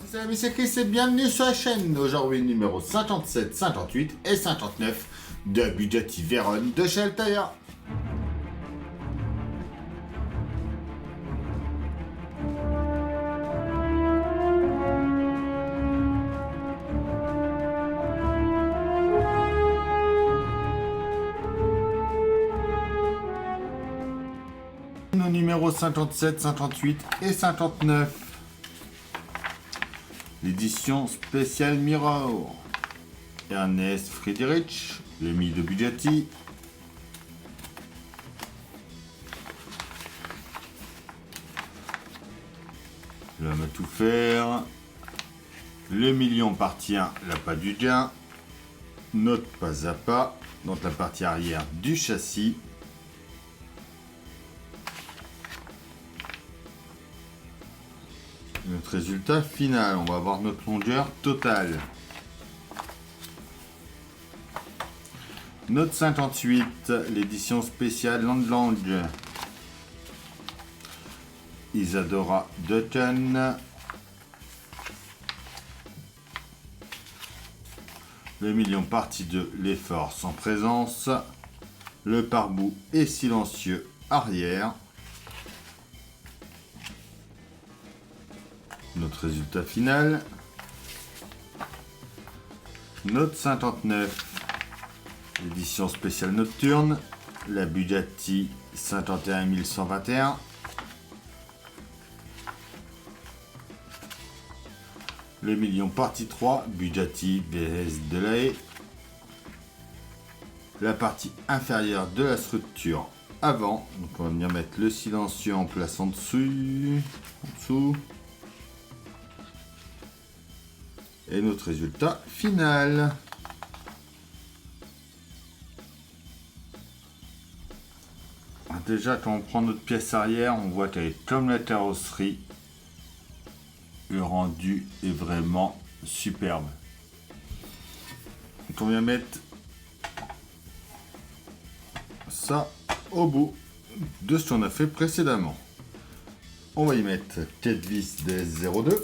Salut, c'est Chris et bienvenue sur la chaîne. Aujourd'hui, numéro 57, 58 et 59 de Bugatti Veyron de chez Altaïa. Nos numéros 57, 58 et 59. L'édition spéciale Mirror. Ernest Friedrich, l'ami de Bugatti. L'homme à tout faire. Le million partie 1, la pas du gain. Note pas à pas, donc la partie arrière du châssis. Notre résultat final, on va avoir notre longueur totale. Note 58, l'édition spéciale Landlang. Isadora Dutton. Le million partie 2, l'effort sans présence. Le pare-boue est silencieux arrière. Notre résultat final. Note 59. Édition spéciale nocturne. La Bugatti 51121. Le million partie 3. Bugatti BS Delahaye. La partie inférieure de la structure avant. Donc on va venir mettre le silencieux en place en dessous. Et notre résultat final. Déjà, quand on prend notre pièce arrière, on voit qu'elle est comme la carrosserie. Le rendu est vraiment superbe. Donc on vient mettre ça au bout de ce qu'on a fait précédemment. On va y mettre 4 vis DS02.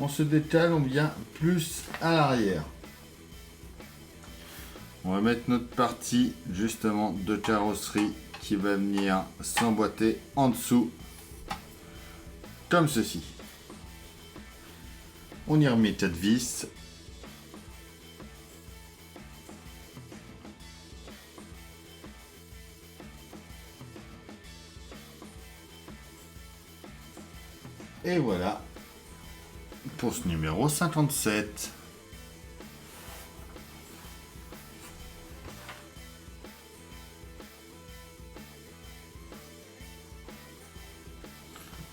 On se décale, on vient plus à l'arrière. On va mettre notre partie justement de carrosserie qui va venir s'emboîter en dessous, comme ceci. On y remet 4 vis. Et voilà. Pour ce numéro 57.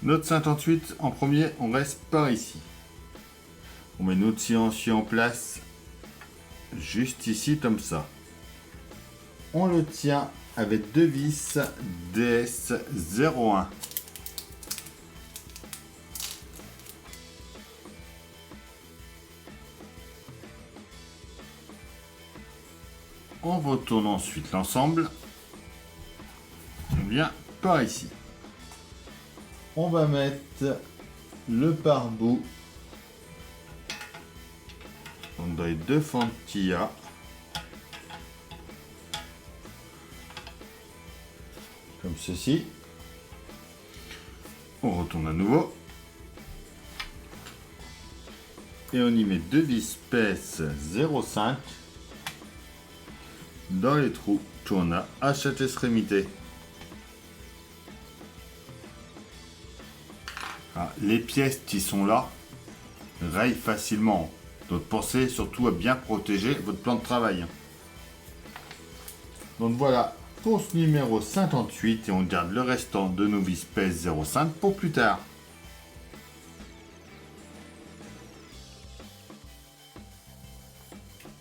Note 58 en premier, on reste par ici. On met notre silencieux en place juste ici comme ça. On le tient avec 2 vis DS01. On retourne ensuite l'ensemble. On vient par ici. On va mettre le pare-boue dans les deux fentes qu'il y a. Comme ceci. On retourne à nouveau. Et on y met 2 vis PS 0,5 dans les trous qu'on a à chaque extrémité. Les pièces qui sont là rayent facilement. Donc pensez surtout à bien protéger votre plan de travail. Donc voilà pour ce numéro 58 et on garde le restant de nos vis PS 0,5 pour plus tard.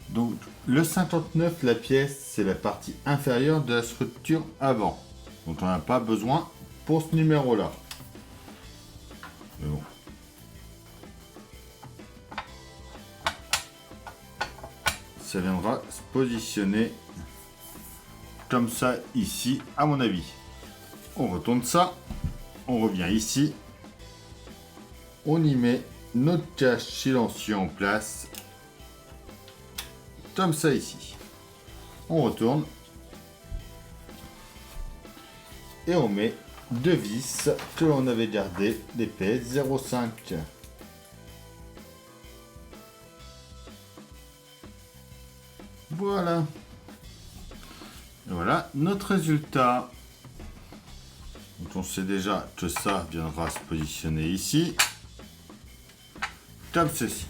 Donc le 59, la pièce, c'est la partie inférieure de la structure avant. Donc on n'a pas besoin pour ce numéro là. ça viendra se positionner comme ça ici, à mon avis. On retourne ça, on revient ici, on y met notre cache silencieux en place, comme ça ici. On retourne et on met deux vis que l'on avait gardé d'épaisse 0,5. Voilà. Et voilà notre résultat. Donc on sait déjà que ça viendra se positionner ici, comme ceci.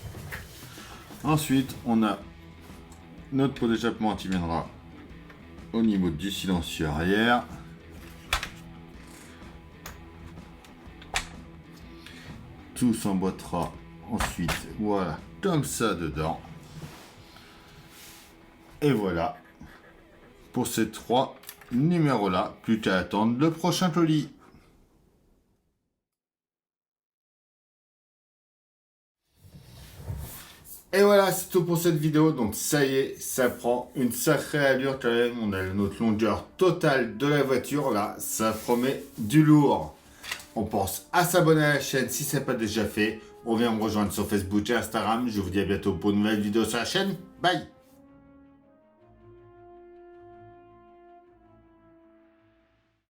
Ensuite, on a notre pot d'échappement qui viendra au niveau du silencieux arrière. Tout s'emboîtera ensuite, voilà, comme ça dedans. Et voilà, pour ces trois numéros-là, plus qu'à attendre le prochain colis. Et voilà, c'est tout pour cette vidéo. Donc ça y est, ça prend une sacrée allure quand même. On a notre longueur totale de la voiture. Là, ça promet du lourd. On pense à s'abonner à la chaîne si ce n'est pas déjà fait. On vient me rejoindre sur Facebook et Instagram. Je vous dis à bientôt pour une nouvelle vidéo sur la chaîne. Bye!